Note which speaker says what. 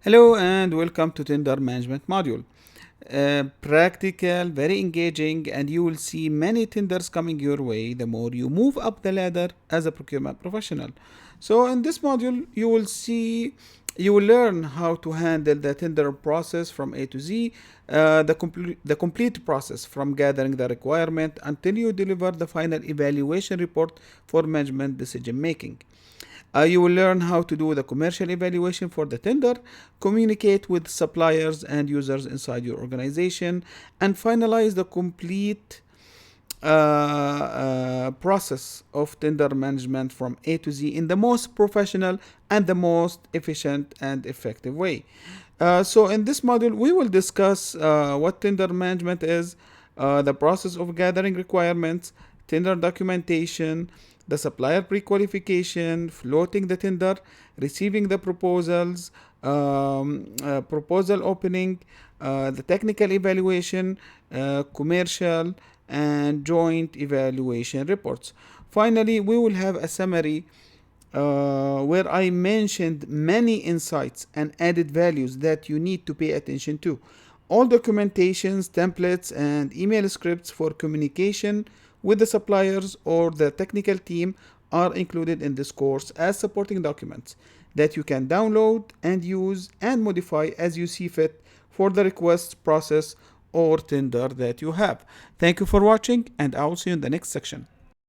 Speaker 1: Hello and welcome to Tender Management module. Practical, very engaging, and you will see many tenders coming your way the more you move up the ladder as a procurement professional. So, in this module, you will learn how to handle the tender process from A to Z, the complete process from gathering the requirement until you deliver the final evaluation report for management decision making. You will learn how to do the commercial evaluation for the tender, communicate with suppliers and users inside your organization, and finalize the complete process of tender management from A to Z in the most professional and the most efficient and effective way. So, in this module, we will discuss what tender management is, the process of gathering requirements, tender documentation, the supplier pre-qualification, floating the tender, receiving the proposals, proposal opening, the technical evaluation, commercial, and joint evaluation reports. Finally, we will have a summary where I mentioned many insights and added values that you need to pay attention to. All documentations, templates, and email scripts for communication with the suppliers or the technical team are included in this course as supporting documents that you can download and use and modify as you see fit for the request process or tender that you have. Thank you for watching, and I will see you in the next section.